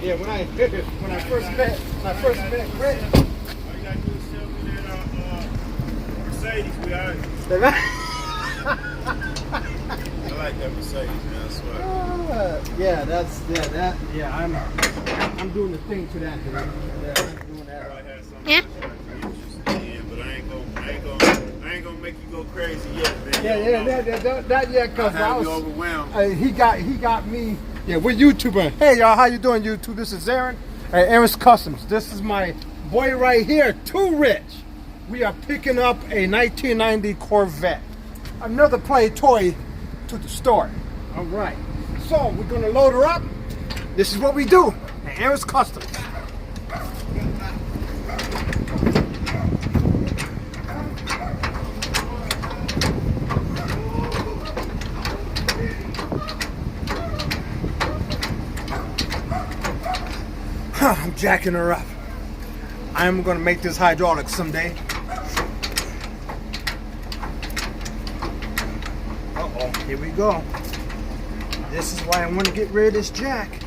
Yeah, when I first met Rick. All you gotta do is tell me that Mercedes, we out. I like that Mercedes, man. I swear. I'm doing the thing to that, dude. Yeah, I'm doing that. I had something Yeah. but I ain't gonna make you go crazy yet, man. Not yet, cause I have you overwhelmed. he got me. Yeah, we're YouTuber. Hey y'all, how you doing, YouTube? This is Aaron at Aaron's Customs. This is my boy right here, Too Rich. We are picking up a 1990 Corvette. Another play toy to the store. All right. So we're gonna load her up. This is what we do at Aaron's Customs. I'm jacking her up. I am gonna make this hydraulic someday. Uh-oh, here we go. This is why I want to get rid of this jack.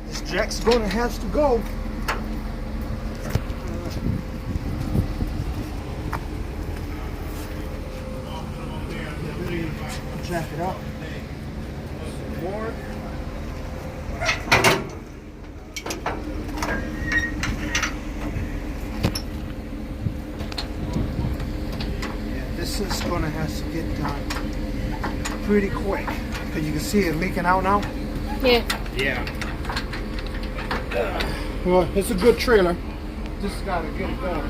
This jack's gonna have to go. Jack it up. More. This is gonna have to get done pretty quick. Cause you can see it leaking out now. Yeah. Yeah. Well, it's a good trailer. Just gotta get it done.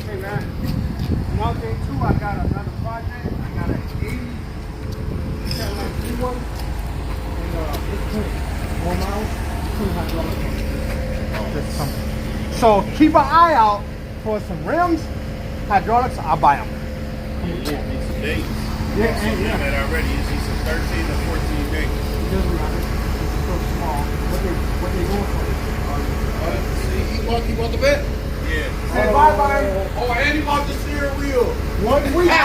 Hey man, one thing too, I got another project. I got an 80 Cadillac G1 and it's clean. 1 mile, 200 dollars. That's something. So keep an eye out for some rims, hydraulics. I'll buy them. Yeah, need some dates. Yeah, Some of that already. You see some 13 or 14 dates. It doesn't matter. It's so small. What they going for? See, he bought the bed. Yeah. Say bye-bye. Oh, and he bought the steering wheel. 1 week. 1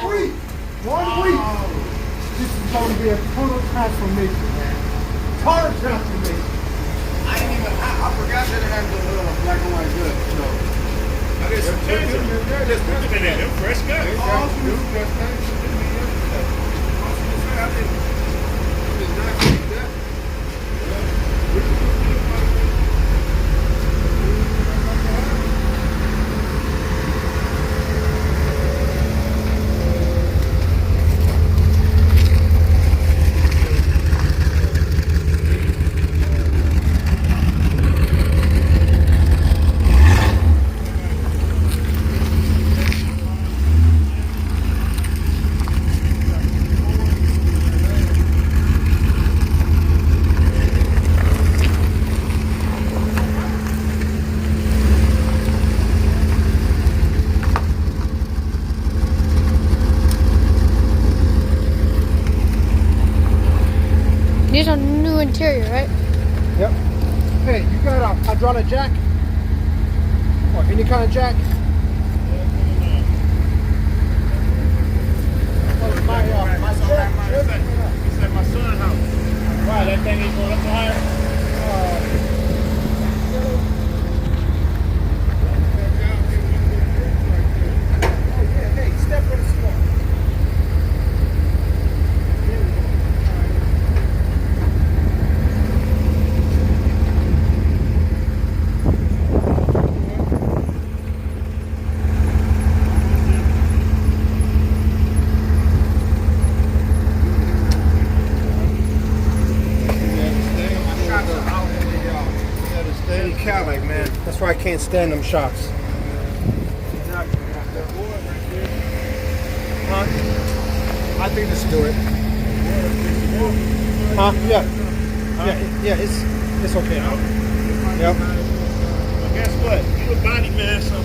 week. 1 week. This is going to be a total transformation, man. Total transformation. I forgot that it had the black and white good. So. I got some change in there. Just put them in there. Them fresh guys. These are new interior, right? Yep. Hey, you got a hydraulic jack? Or any kind of jack? My jack. It's at my son's house. Wow, that thing ain't going up so high. Hey, step on the floor. Cadillac, man. That's why I can't stand them shots. Huh? I think let's do it. Huh? Yeah. Yeah, it's okay now. Yep. Well, guess what? You a body man, so.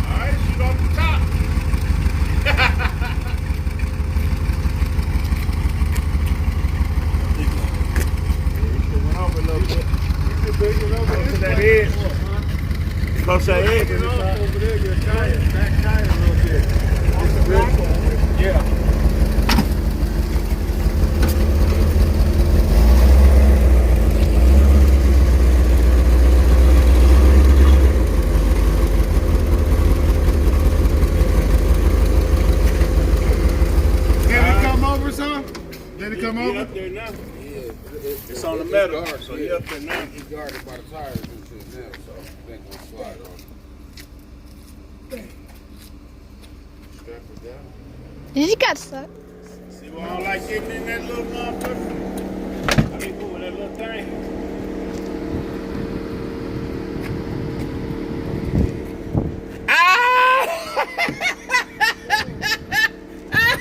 Alright, shoot off the top. edge. Close that edge. Taking off over there, your tire, back tire a little bit. Yeah. Did it come over, son? Did it come over? Up there now. It's on the metal, so he up there now. He's guarded by the tires and shit now, so they gonna slide on. Strap it down. He got stuck. See why I don't like getting in that little motherfucker? I be moving that little thing.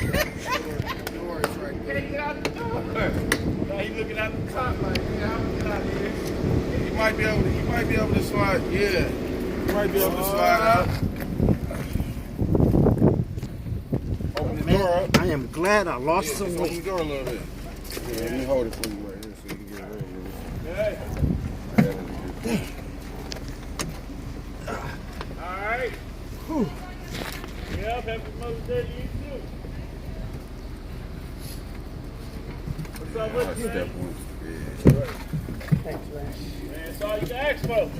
Door is right there. Can't get out the door. Now he looking out the top like, yeah, I'm gonna get out of here. You might be able to slide. Yeah. You might be able to slide out. Open the door up. I am glad I lost Yeah, some just open weight. the door a little bit. Yeah, let me hold it for you right here so you can get away with Hey. it. Alright. Yep, happy Mother's Day to you too. What's up with you, man? Thanks, man. Man, that's all you can ask for.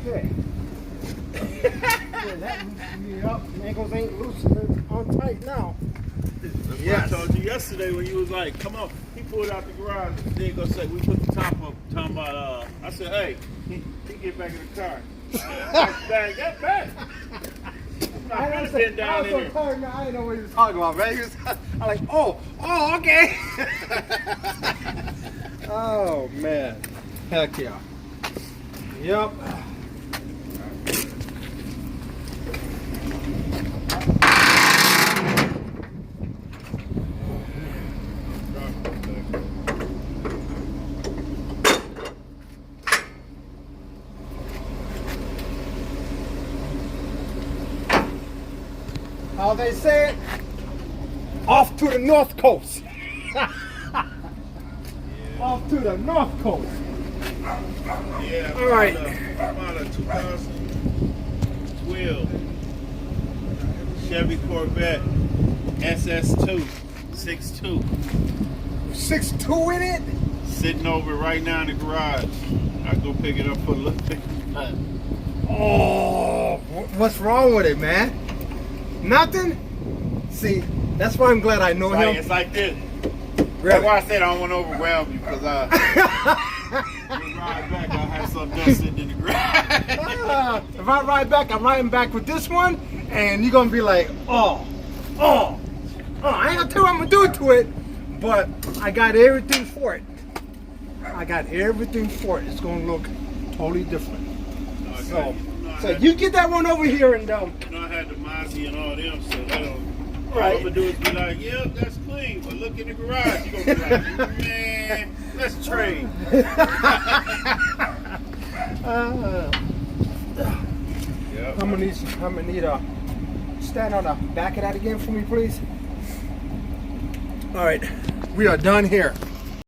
Okay. Yeah, that loosened me up. Ankles ain't loose. They're on tight now. That's Yes. what I told you yesterday when you was like, come on. He pulled out the garage. Then go say, we put the top up. Talking about, I said, hey, he get back in the car. Dang, get back. I could have been down in there. Tired now. I didn't know what he was talking about, man. I'm like, oh, okay. Oh, man. Heck yeah. Yep. How they say it? Off to the North Coast. Off to the North Coast. Yeah, All right. About a 2012 Chevy Corvette SS2 6.2 6'2" in it? sitting over right now in the garage. I go pick it up for a little bit. Oh, what's wrong with it, man? Nothing? See, that's why I'm glad I know him. It's like this. Really? That's why I said I don't want to overwhelm you because you ride back, I'll have something else sitting in the garage. If I ride back, I'm riding back with this one, and you're gonna be like, I ain't gonna tell you what I'm gonna do to it, but I got everything for it. I got everything for it. It's gonna look totally different. So you get that one over here and You know, I had the Mozzie and all them, so they don't. All Right. I'm gonna do is be like, yep, that's clean, but look in the garage. You gonna be like, man, let's trade. Yep. I'm gonna need a stand on the back of that again for me, please. All right, we are done here.